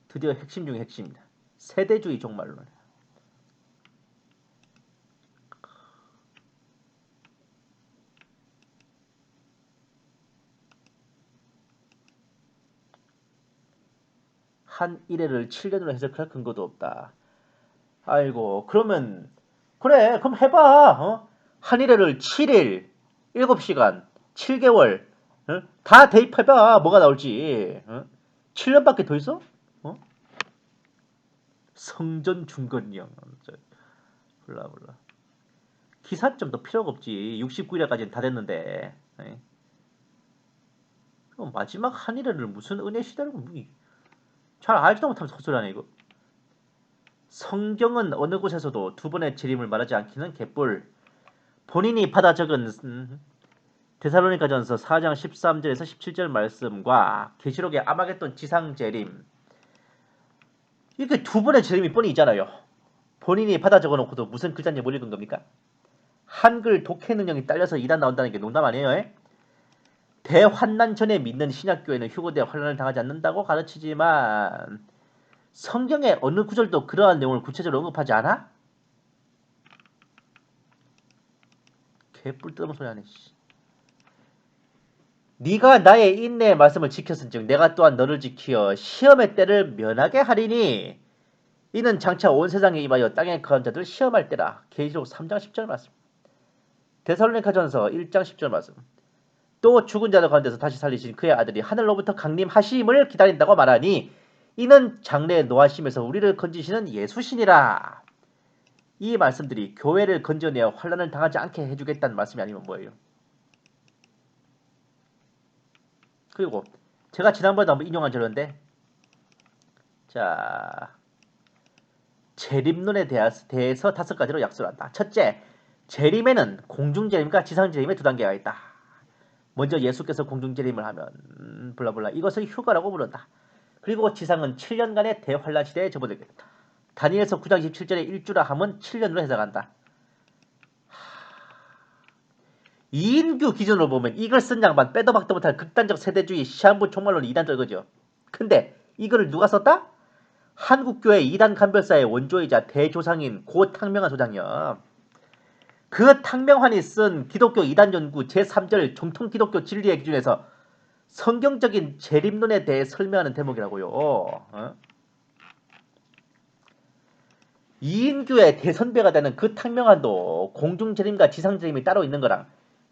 드디어 핵심 중에 핵심입니다. 세대주의 종말론. 한 일회를 7년으로 해석할 근거도 없다. 아이고 그러면 그래 그럼 해봐. 한 일회를 7일 7시간 7개월 다 대입해봐. 뭐가 나올지. 7년밖에 더 있어? 성전 중건령 블라블라. 기사점도 필요가 없지. 69일까지는 다 됐는데. 그럼 마지막 한 일회를 무슨 은혜 시대라고 잘 알지도 못하면서 헛소리하네 이거. 성경은 어느 곳에서도 두 번의 재림을 말하지 않기는 개뿔. 본인이 받아 적은 데살로니가전서 4장 13절에서 17절 말씀과 계시록의 아마겟돈 지상 재림 이렇게 두 번의 재림이 뻔히 있잖아요. 본인이 받아 적어놓고도 무슨 글자인지 못 읽은 겁니까? 한글 독해 능력이 딸려서 이단 나온다는 게 농담 아니에요? 대환난 전에 믿는 신약교회는 휴거돼 환난을 당하지 않는다고 가르치지만 성경의 어느 구절도 그러한 내용을 구체적으로 언급하지 않아? 개뿔 뜯어먹은 소리 하네. 네가 나의 인내의 말씀을 지켰은즉 내가 또한 너를 지키어 시험의 때를 면하게 하리니 이는 장차 온 세상에 임하여 땅에 거한 자들 시험할 때라. 계시록 3장 10절 말씀. 데살로니가전서 1장 10절 말씀. 또 죽은 자들 가운데서 다시 살리신 그의 아들이 하늘로부터 강림하심을 기다린다고 말하니 이는 장래에 노하심에서 우리를 건지시는 예수시니라. 이 말씀들이 교회를 건져내어 환난을 당하지 않게 해주겠다는 말씀이 아니면 뭐예요? 그리고 제가 지난번에도 한번 인용한 저런데 자, 재림론에 대해서 5가지로 약속을 한다. 첫째, 재림에는 공중재림과 지상재림의 두 단계가 있다. 먼저 예수께서 공중재림을 하면 블라블라 이것을 휴거라고 부른다. 그리고 지상은 7년간의 대환란 시대에 접어들게 된다. 다니엘서 9장 27절에 일주라 함은 7년으로 해석한다. 이인규 기준으로 보면 이걸 쓴 양반 빼도 박도 못할 극단적 세대주의 시한부 총말론 이단 떨거죠. 근데 이거를 누가 썼다? 한국교회 이단 간별사의 원조이자 대조상인 고 탕명한 소장이요. 그 탕명환이 쓴 기독교 이단 연구 제3절 정통 기독교 진리의 기준에서 성경적인 재림론에 대해 설명하는 대목이라고요. 이인규의 대선배가 되는 그 탕명환도 공중재림과 지상재림이 따로 있는 거랑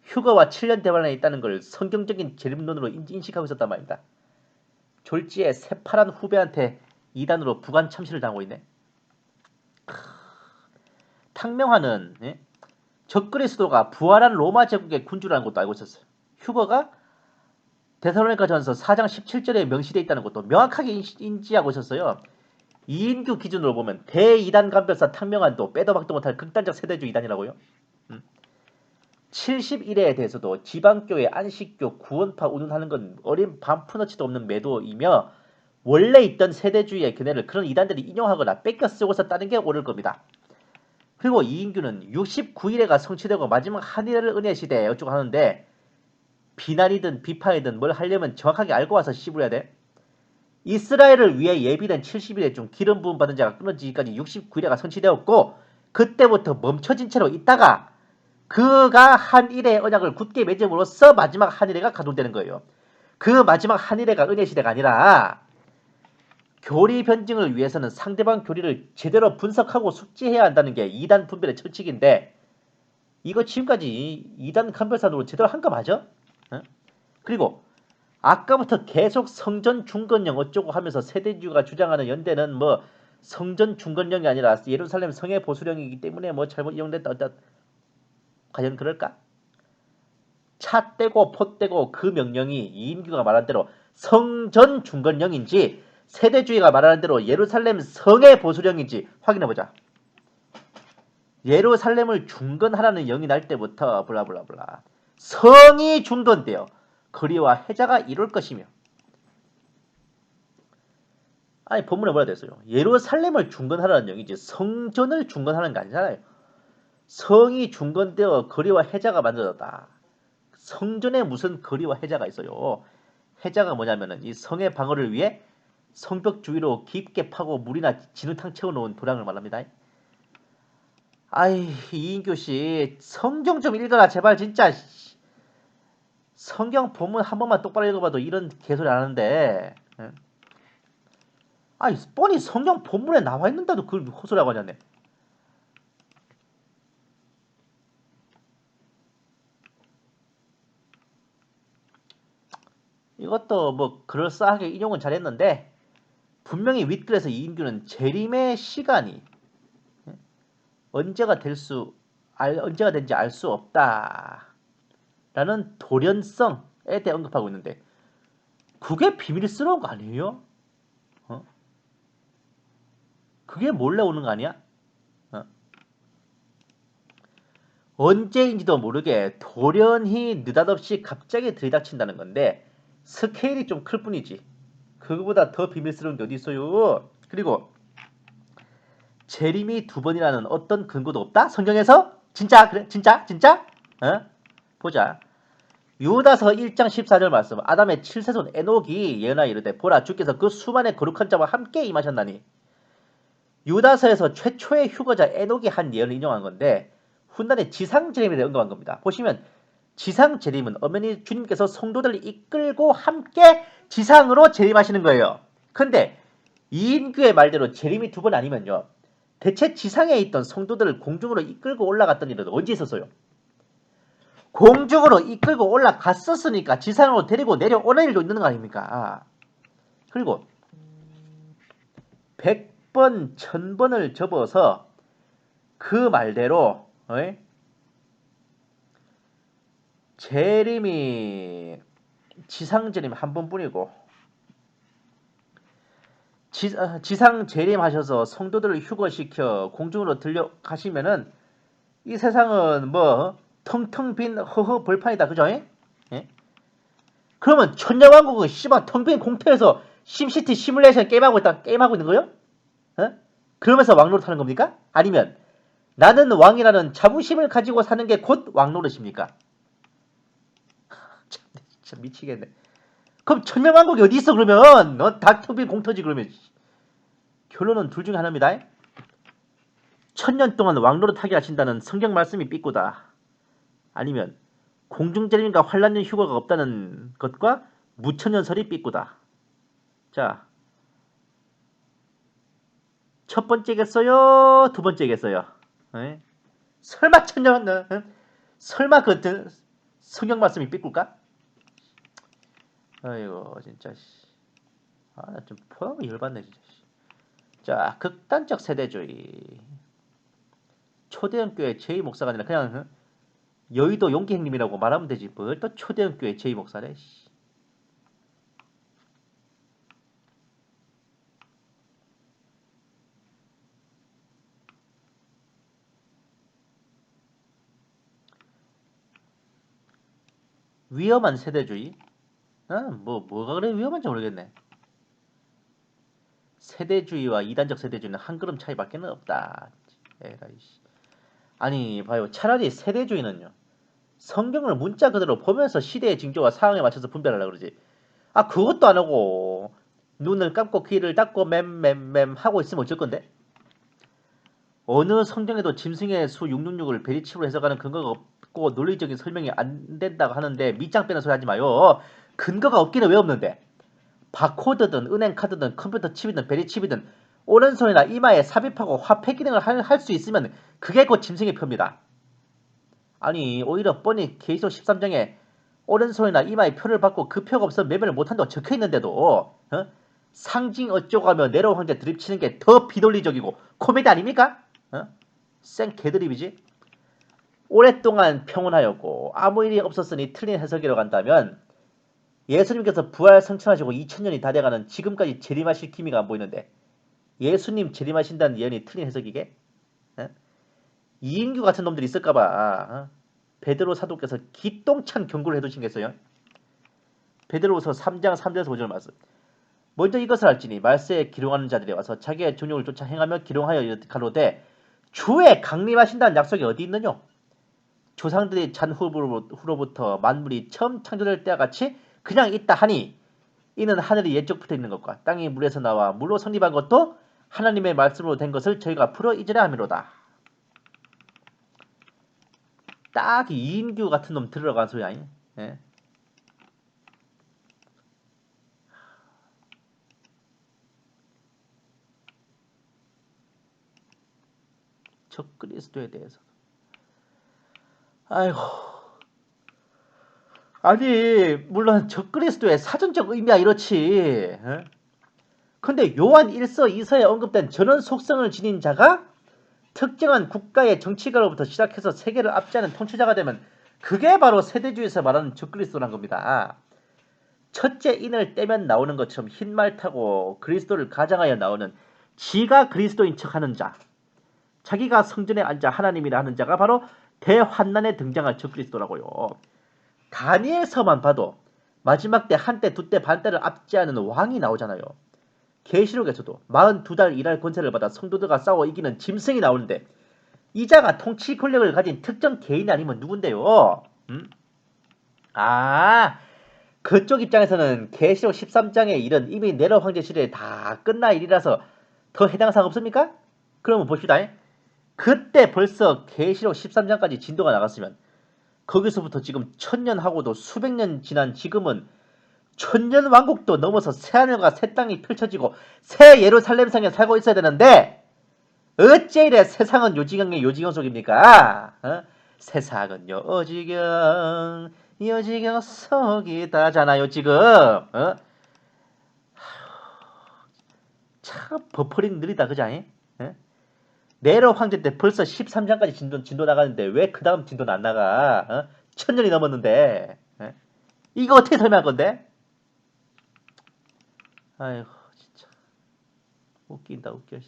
휴거와 7년 대환란에 있다는 걸 성경적인 재림론으로 인식하고 있었단 말입니다. 졸지에 새파란 후배한테 이단으로 부관 참시를 당하고 있네. 탕명환은 적그리 스도가 부활한 로마 제국의 군주라는 것도 알고 있었어요. 휴거가 데살로니가 전서 4장 17절에 명시되어 있다는 것도 명확하게 인지하고 있었어요. 이인규 기준으로 보면 대이단 간별사 탕명환도 빼도 박도 못할 극단적 세대주의 이단이라고요. 71회에 대해서도 지방교회 안식교 구원파 운운하는 건 어린 반푼어치도 없는 매도이며 원래 있던 세대주의의 견해를 그런 이단들이 인용하거나 뺏겨 쓰고 있었다는 게 옳을 겁니다. 그리고 이인규는 69일에가 성취되고 마지막 한일의 은혜 시대에 어쩌고 하는데 비난이든 비판이든 뭘 하려면 정확하게 알고 와서 씹어야 돼. 이스라엘을 위해 예비된 70일에 중 기름 부음 받은 자가 끊어지기까지 69일에가 성취되었고 그때부터 멈춰진 채로 있다가 그가 한일의 언약을 굳게 맺음으로써 마지막 한일회가 가동되는 거예요. 그 마지막 한일회가 은혜 시대가 아니라 교리 변증을 위해서는 상대방 교리를 제대로 분석하고 숙지해야 한다는 게 이단 분별의 철칙인데 이거 지금까지 이단 간별사로 제대로 한 거 맞아? 그리고 아까부터 계속 성전 중건령 어쩌고 하면서 세대주의가 주장하는 연대는 뭐 성전 중건령이 아니라 예루살렘 성의 보수령이기 때문에 뭐 잘못 이용됐다 어쩌 과연 그럴까? 차 떼고 포 떼고 그 명령이 이인규가 말한 대로 성전 중건령인지 세대주의가 말하는 대로 예루살렘 성의 보수령인지 확인해보자. 예루살렘을 중건하라는 영이 날 때부터 블라블라블라 성이 중건되어 거리와 해자가 이룰 것이며 아니 본문에 뭐라 됐어요? 예루살렘을 중건하라는 영이지 성전을 중건하는 게 아니잖아요. 성이 중건되어 거리와 해자가 만들어졌다. 성전에 무슨 거리와 해자가 있어요. 해자가 뭐냐면은 이 성의 방어를 위해 성벽 주위로 깊게 파고 물이나 진흙탕 채워놓은 도량을 말합니다. 아이 이인교씨 성경 좀 읽어라 제발 진짜. 성경 본문 한 번만 똑바로 읽어봐도 이런 개소리 안 하는데 아니 뻔히 성경 본문에 나와 있는데도 그걸 호소라고 하냐네. 이것도 뭐 그럴싸하게 인용은 잘했는데 분명히 윗글에서 이인규는 재림의 시간이 언제가 된지 알 수 없다라는 돌연성에 대해 언급하고 있는데 그게 비밀스러운 거 아니에요? 그게 몰래 오는 거 아니야? 언제인지도 모르게 돌연히 느닷없이 갑자기 들이닥친다는 건데 스케일이 좀 클 뿐이지 그거보다 더 비밀스러운 게 어디 있어요? 그리고 재림이 2번이라는 어떤 근거도 없다? 성경에서? 진짜? 그래? 진짜? 보자. 유다서 1장 14절 말씀. 아담의 7세손 에녹이 예언하여 이르되 보라 주께서 그 수만의 거룩한 자와 함께 임하셨나니. 유다서에서 최초의 휴거자 에녹이 한 예언을 인용한 건데 훗날에 지상 재림에 대해 언급한 겁니다. 보시면 지상 재림은 엄연히 주님께서 성도들을 이끌고 함께 지상으로 재림하시는 거예요. 근데 이인규의 말대로 재림이 2번 아니면요. 대체 지상에 있던 성도들을 공중으로 이끌고 올라갔던 일은 언제 있었어요? 공중으로 이끌고 올라갔었으니까 지상으로 데리고 내려오는 일도 있는 거 아닙니까? 그리고 100번, 1000번을 접어서 그 말대로 재림이 지상재림 한 번뿐이고 지상 재림하셔서 성도들을 휴거시켜 공중으로 들려가시면은 이 세상은 뭐 텅텅 빈 허허 벌판이다. 그죠? 예? 그러면 천녀왕국은 씨발 텅 빈 공터에서 심시티 시뮬레이션 게임하고 있는 거요? 그러면서 왕노릇 하는 겁니까? 아니면 나는 왕이라는 자부심을 가지고 사는 게 곧 왕노릇입니까? 참, 진짜 미치겠네. 그럼 천년왕국이 어디 있어 그러면? 다 텅 빈 공터지 그러면. 결론은 둘 중에 하나입니다. 천년 동안 왕노릇 하게 하신다는 성경 말씀이 삐꾸다. 아니면 공중재림과 환란년 휴거가 없다는 것과 무천년설이 삐꾸다. 자, 첫 번째겠어요? 두 번째겠어요? 에? 설마 천년, 설마 그 성경 말씀이 삐꿀까? 아이고 진짜. 좀 포함이 열받네 진짜. 자, 극단적 세대주의. 초대형 교회 제2 목사가 아니라 그냥 여의도 용기 형님이라고 말하면 되지. 뭘 또 초대형 교회 제2 목사래. 위험한 세대주의? 뭐가 그래 위험한지 모르겠네. 세대주의와 이단적 세대주의는 한 걸음 차이밖에 없다. 에라이. 아니 봐요. 차라리 세대주의는요. 성경을 문자 그대로 보면서 시대의 징조와 상황에 맞춰서 분별하려고 그러지. 그것도 안 하고 눈을 감고 귀를 닫고 맴 하고 있으면 어쩔 건데? 어느 성경에도 짐승의 수 666을 베리칩으로 해석하는 근거가 없고 논리적인 설명이 안 된다고 하는데 밑장 빼는 소리 하지 마요. 근거가 없기는 왜 없는데? 바코드든 은행카드든 컴퓨터 칩이든 베리칩이든 오른손이나 이마에 삽입하고 화폐 기능을 할 수 있으면 그게 곧 짐승의 표입니다. 아니 오히려 뻔히 계시록 13장에 오른손이나 이마에 표를 받고 그 표가 없으면 매매를 못한다고 적혀있는데도 상징 어쩌고 하며 네로 황제 드립치는 게 더 비논리적이고 코미디 아닙니까? 생 개드립이지. 오랫동안 평온하였고 아무 일이 없었으니 틀린 해석이라고 한다면 예수님께서 부활 성천하시고 2000년이 다 돼가는 지금까지 재림하실 기미가 안 보이는데 예수님 재림하신다는 예언이 틀린 해석이게? 이인규 같은 놈들이 있을까봐 베드로 사도께서 기똥찬 경고를 해두신 게 있어요. 베드로후서 3장 3절에서 5절 말씀. 먼저 이것을 알지니 말세에 기롱하는 자들이 와서 자기의 존용을 쫓아 행하며 기롱하여 가로되 주의 강림하신다는 약속이 어디 있느뇨? 조상들이 잔 후로부터 만물이 처음 창조될 때와 같이 그냥 있다 하니 이는 하늘이 옛적부터 있는 것과 땅이 물에서 나와 물로 성립한 것도 하나님의 말씀으로 된 것을 저희가 풀어 잊으려 함이로다. 딱 이인규 같은 놈 들어간 소리 아니? 예? 적그리스도에 대해서. 아이고. 아니 물론 적그리스도의 사전적 의미야 이렇지. 근데 요한 1서 2서에 언급된 저런 속성을 지닌 자가 특정한 국가의 정치가로부터 시작해서 세계를 압제하는 통치자가 되면 그게 바로 세대주의에서 말하는 적그리스도란 겁니다. 첫째 인을 떼면 나오는 것처럼 흰말 타고 그리스도를 가장하여 나오는 지가 그리스도인 척하는 자, 자기가 성전에 앉아 하나님이라 하는 자가 바로 대환난에 등장할 적그리스도라고요. 다니엘서만 봐도 마지막 때 한때 두때 반때를 압제하는 왕이 나오잖아요. 계시록에서도 42달 일할 권세를 받아 성도들과 싸워 이기는 짐승이 나오는데 이자가 통치 권력을 가진 특정 개인이 아니면 누군데요? 그쪽 입장에서는 계시록 13장의 일은 이미 네로 황제 시대에 다 끝난 일이라서 더 해당 사항 없습니까? 그러면 봅시다. 그때 벌써 계시록 13장까지 진도가 나갔으면 거기서부터 지금 1000년하고도 수백 년 지난 지금은 천년 왕국도 넘어서 새하늘과 새 땅이 펼쳐지고 새 예루살렘성에 살고 있어야 되는데 어째 이래 세상은 요지경의 요지경 속입니까? 세상은 요지경 속이다잖아요 지금. 참 버퍼링 느리다 그자잉? 네로 황제 때 벌써 13장까지 진도 나가는데 왜 그 다음 진도는 안 나가? 1000년이 넘었는데 이거 어떻게 설명할 건데? 아이고 진짜. 웃긴다 웃겨.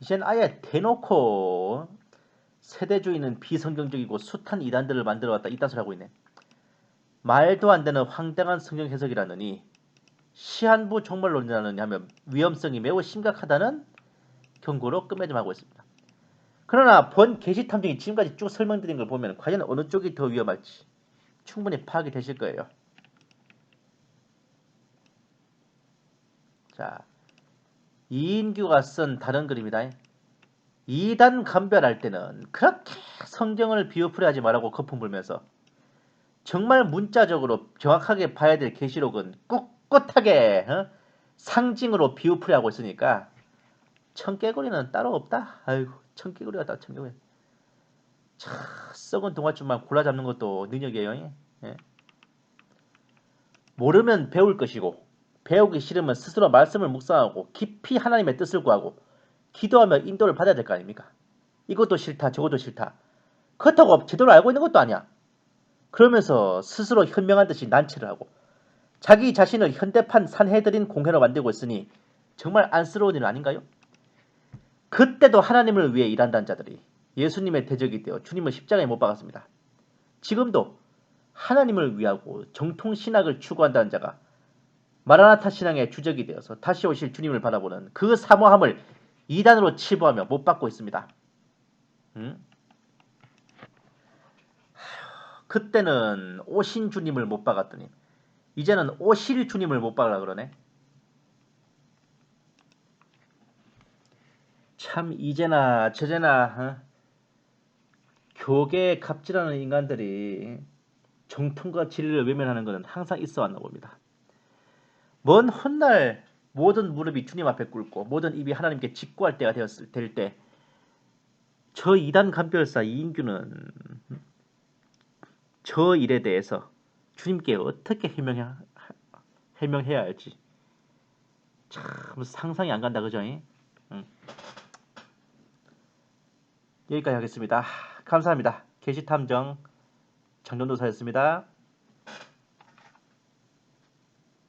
이젠 아예 대놓고 세대주의는 비성경적이고 숱한 이단들을 만들어왔다 이딴 소리 하고 있네. 말도 안 되는 황당한 성경 해석이라느니 시한부 종말론이라느니 하면 위험성이 매우 심각하다는 경고로 끝맺음하고 있습니다. 그러나 본 게시 탐정이 지금까지 쭉 설명드린 걸 보면 과연 어느 쪽이 더 위험할지 충분히 파악이 되실 거예요. 자, 이인규가 쓴 다른 글입니다. 이단 감별할 때는 그렇게 성경을 비유풀이하지 말라고 거품 불면서 정말 문자적으로 정확하게 봐야 될 계시록은 꿋꿋하게 상징으로 비유풀이하고 있으니까 청개구리는 따로 없다. 아이고 청개구리가 다 청개구리. 참 썩은 동화줄만 골라 잡는 것도 능력이에요. 예. 모르면 배울 것이고 배우기 싫으면 스스로 말씀을 묵상하고 깊이 하나님의 뜻을 구하고 기도하며 인도를 받아야 될 거 아닙니까? 이것도 싫다 저것도 싫다. 그렇다고 제대로 알고 있는 것도 아니야. 그러면서 스스로 현명한 듯이 난치를 하고 자기 자신을 현대판 산헤드린 공회로 만들고 있으니 정말 안쓰러운 일 아닌가요? 그때도 하나님을 위해 일한다는 자들이 예수님의 대적이 되어 주님을 십자가에 못 박았습니다. 지금도 하나님을 위하고 정통 신학을 추구한다는 자가 마라나타 신앙의 주적이 되어서 다시 오실 주님을 바라보는 그 사모함을 이단으로 치부하며 못 받고 있습니다. 그때는 오신 주님을 못 박았더니 이제는 오실 주님을 못 박으라 그러네. 참 이제나 저제나 교계에 갑질하는 인간들이 정통과 진리를 외면하는 것은 항상 있어 왔나 봅니다. 먼 훗날 모든 무릎이 주님 앞에 꿇고 모든 입이 하나님께 직구할 때가 될 때 저 이단 간별사 이인규는 저 일에 대해서 주님께 어떻게 해명해야 할지 참 상상이 안 간다 그죠? 여기까지 하겠습니다. 감사합니다. 게시탐정 정전도사였습니다.